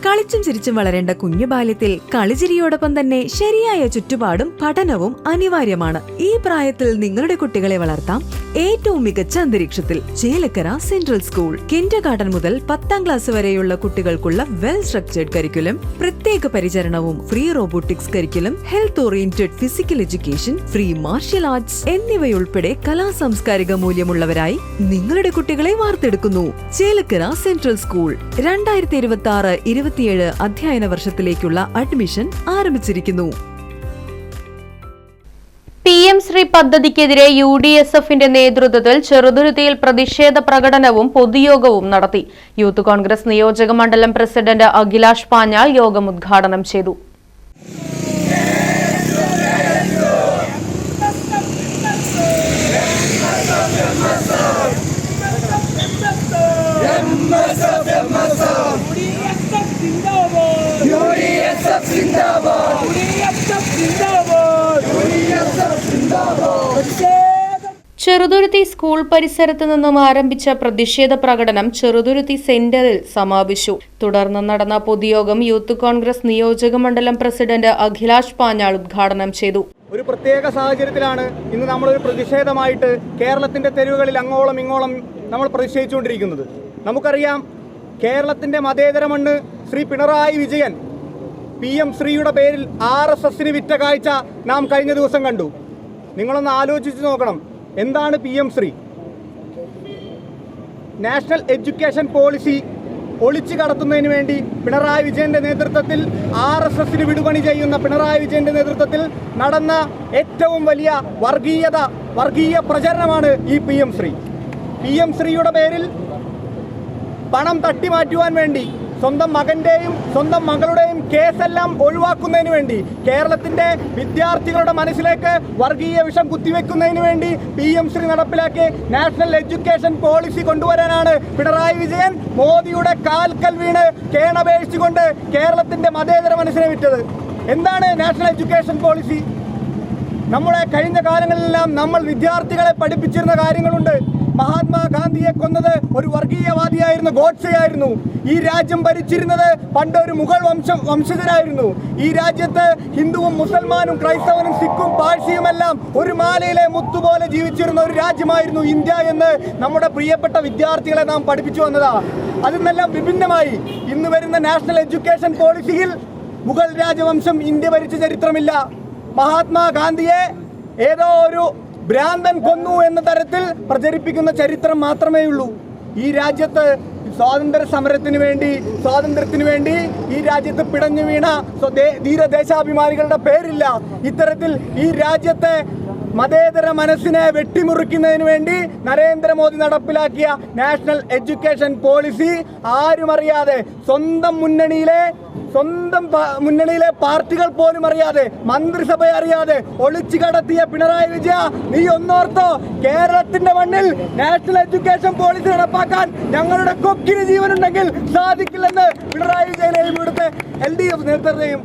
കളിച്ചും ചിരിച്ചും വളരേണ്ട കുഞ്ഞു ബാല്യത്തിൽ കളിചിരിയോടൊപ്പം തന്നെ ശരിയായ ചുറ്റുപാടും പഠനവും അനിവാര്യമാണ്. ഈ പ്രായത്തിൽ നിങ്ങളുടെ കുട്ടികളെ വളർത്താം ഏറ്റവും മികച്ച അന്തരീക്ഷത്തിൽ. Chelakkara central school. കിൻഡർഗാർട്ടൻ മുതൽ 10ാം ക്ലാസ് വരെയുള്ള കുട്ടികൾക്കുള്ള വെൽ സ്ട്രക്ചേർഡ് കരിക്കുലം, പ്രത്യേക പരിചരണവും free robotics curriculum, health oriented physical education, free martial arts എന്നിവയുൾപ്പെടെ കലാസാംസ്കാരിക മൂല്യമുള്ളവരായി നിങ്ങളുടെ കുട്ടികളെ വാർത്തെടുക്കുന്നു. Chelakkara central school. 2026-27 അധ്യയന വർഷത്തിലേക്കുള്ള അഡ്മിഷൻ ആരംഭിച്ചിരിക്കുന്നു. PM ശ്രീ പദ്ധതിക്കെതിരെ UDSFന്റെ നേതൃത്വത്തിൽ ചെറുതുരുത്തിയിൽ പ്രതിഷേധ പ്രകടനവും പൊതുയോഗവും നടത്തി. യൂത്ത് കോൺഗ്രസ് നിയോജക മണ്ഡലം പ്രസിഡന്റ് അഖിലാഷ് പാഞ്ഞാൾ യോഗം ഉദ്ഘാടനം ചെയ്തു. ചെറുതുരുത്തി സ്കൂൾ പരിസരത്ത് നിന്നും ആരംഭിച്ച പ്രതിഷേധ പ്രകടനം ചെറുതുരുത്തി സെന്ററിൽ സമാപിച്ചു. തുടർന്ന് നടന്ന പൊതുയോഗം യൂത്ത് കോൺഗ്രസ് നിയോജക മണ്ഡലം പ്രസിഡന്റ് അഖിലാഷ് പാഞ്ഞാൾ ഉദ്ഘാടനം ചെയ്തു. ഒരു പ്രത്യേക സാഹചര്യത്തിലാണ് ഇന്ന് നമ്മളൊരു പ്രതിഷേധമായിട്ട് കേരളത്തിന്റെ തെരുവുകളിൽ അങ്ങോളം ഇങ്ങോളം നമ്മൾ പ്രതിഷേധിച്ചുകൊണ്ടിരിക്കുന്നത്. നമുക്കറിയാം, കേരളത്തിന്റെ മതേതര മണ്ണ് ശ്രീ പിണറായി വിജയൻ PM ശ്രീയുടെ പേരിൽ RSSന് വിറ്റ കാഴ്ച നാം കഴിഞ്ഞ ദിവസം കണ്ടു. നിങ്ങളൊന്ന് ആലോചിച്ച് നോക്കണം, എന്താണ് PM Shri? National education policy ഒളിച്ചു കടത്തുന്നതിന് വേണ്ടി പിണറായി വിജയന്റെ നേതൃത്വത്തിൽ RSSന് വിടുപണി ചെയ്യുന്ന പിണറായി വിജയന്റെ നേതൃത്വത്തിൽ നടന്ന ഏറ്റവും വലിയ വർഗീയ പ്രചരണമാണ് ഈ PM ശ്രീ. PM ശ്രീയുടെ പേരിൽ പണം തട്ടിമാറ്റുവാൻ വേണ്ടി സ്വന്തം മകന്റെയും സ്വന്തം മകളുടെയും കേസെല്ലാം ഒഴിവാക്കുന്നതിന് വേണ്ടി, കേരളത്തിന്റെ വിദ്യാർത്ഥികളുടെ മനസ്സിലേക്ക് വർഗീയ വിഷം കുത്തിവെക്കുന്നതിന് വേണ്ടി PM ശ്രീ നടപ്പിലാക്കി നാഷണൽ എഡ്യൂക്കേഷൻ പോളിസി കൊണ്ടുവരാനാണ് പിണറായി വിജയൻ മോദിയുടെ കാൽക്കൽ വീണ് കേണപേക്ഷിച്ചുകൊണ്ട് കേരളത്തിന്റെ മതേതര മനസ്സിനെ വിറ്റത്. എന്താണ് നാഷണൽ എഡ്യൂക്കേഷൻ പോളിസി? നമ്മുടെ കഴിഞ്ഞ കാലങ്ങളിലെല്ലാം നമ്മൾ വിദ്യാർത്ഥികളെ പഠിപ്പിച്ചിരുന്ന കാര്യങ്ങളുണ്ട്. മഹാത്മാഗാന്ധിയെ കൊന്നത് ഒരു വർഗീയവാദിയായിരുന്നു, ഗോഡ്സെയായിരുന്നു. ഈ രാജ്യം ഭരിച്ചിരുന്നത് പണ്ട് ഒരു മുഗൾ വംശജരായിരുന്നു. ഈ രാജ്യത്ത് ഹിന്ദുവും മുസൽമാനും ക്രൈസ്തവനും സിഖും പാഴ്സിയുമെല്ലാം ഒരു മാലയിലെ മുത്തുപോലെ ജീവിച്ചിരുന്ന ഒരു രാജ്യമായിരുന്നു ഇന്ത്യ എന്ന് നമ്മുടെ പ്രിയപ്പെട്ട വിദ്യാർത്ഥികളെ നാം പഠിപ്പിച്ചു വന്നതാ. അതിൽ നിന്നെല്ലാം വിഭിന്നമായി ഇന്ന് വരുന്ന നാഷണൽ എഡ്യൂക്കേഷൻ പോളിസിയിൽ മുഗൾ രാജവംശം ഇന്ത്യ ഭരിച്ച ചരിത്രമില്ല. മഹാത്മാഗാന്ധിയെ ഏതോ ഒരു ഭ്രാന്തൻ കൊന്നു എന്ന തരത്തിൽ പ്രചരിപ്പിക്കുന്ന ചരിത്രം മാത്രമേ ഉള്ളൂ. ഈ രാജ്യത്ത് സ്വാതന്ത്ര്യത്തിന് വേണ്ടി ഈ രാജ്യത്ത് പിടഞ്ഞു വീണ ധീരദേശാഭിമാനികളുടെ പേരില്ല. ഇത്തരത്തിൽ ഈ രാജ്യത്തെ മതേതര മനസ്സിനെ വെട്ടിമുറിക്കുന്നതിന് വേണ്ടി നരേന്ദ്രമോദി നടപ്പിലാക്കിയ നാഷണൽ എഡ്യൂക്കേഷൻ പോളിസി ആരും അറിയാതെ, സ്വന്തം മുന്നണിയിലെ പാർട്ടികൾ പോലും അറിയാതെ, മന്ത്രിസഭ അറിയാതെ ഒളിച്ചു കടത്തിയ പിണറായി വിജയ, നീ ഒന്നോർത്തോ, കേരളത്തിന്റെ മണ്ണിൽ നാഷണൽ എഡ്യൂക്കേഷൻ പോളിസി നടപ്പാക്കാൻ ഞങ്ങളുടെ കൊക്കിന് ജീവനുണ്ടെങ്കിൽ സാധിക്കില്ലെന്ന് പിണറായി വിജയനെയും ഇവിടുത്തെ LDF നേതൃത്വത്തെയും.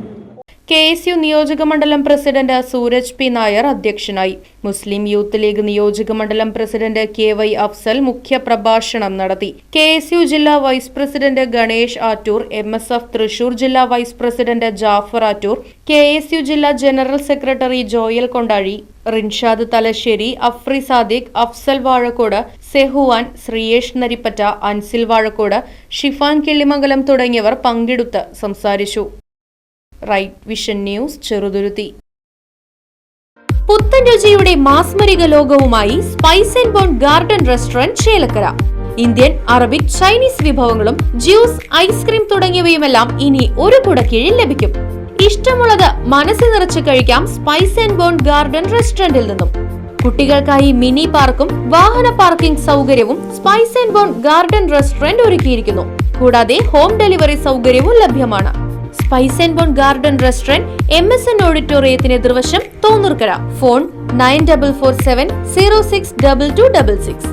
KSU നിയോജക മണ്ഡലം പ്രസിഡന്റ് സൂരജ് P. നായർ അധ്യക്ഷനായി. മുസ്ലിം യൂത്ത് ലീഗ് നിയോജക മണ്ഡലം പ്രസിഡന്റ് KY അഫ്സൽ മുഖ്യപ്രഭാഷണം നടത്തി. KSU ജില്ലാ vice president Ganesh Attoor, MSF Thrissur ജില്ലാ vice president Jafar Attoor, KSU ജില്ലാ general secretary Joel Kondazhi, Rinshad Thalassery, Afri Sadiq, Afsal Vazhakode, Sehuvan, Shreyesh Naripatta, Ansil Vazhakode, Shifan Killimangalam തുടങ്ങിയവർ പങ്കെടുത്ത് സംസാരിച്ചു. Right vision news, Cheruthuruthy. പുത്തൻ രുചിയുടെ മാസ്മരിക ലോകവുമായി spice and bone garden restaurant Chelakkara. Indian, Arabic, Chinese വിഭവങ്ങളും ജ്യൂസ്, ഐസ്ക്രീം തുടങ്ങിയവയുമെല്ലാം ഇനി ഒരു കുടക്കീഴിൽ ലഭിക്കും. ഇഷ്ടമുള്ളത് മനസ്സിൽ നിറച്ച് കഴിക്കാം സ്പൈസ് ആൻഡ് ബോൺ ഗാർഡൻ റെസ്റ്റോറന്റിൽ നിന്നും. കുട്ടികൾക്കായി മിനി പാർക്കും വാഹന പാർക്കിംഗ് സൗകര്യവും spice and bone garden restaurant ഒരുക്കിയിരിക്കുന്നു. കൂടാതെ ഹോം ഡെലിവറി സൗകര്യവും ലഭ്യമാണ്. Spice and bone garden restaurant MSN ഓഡിറ്റോറിയത്തിന് എതിർവശം തോന്നൂർക്കര. ഫോൺ 9447 062266.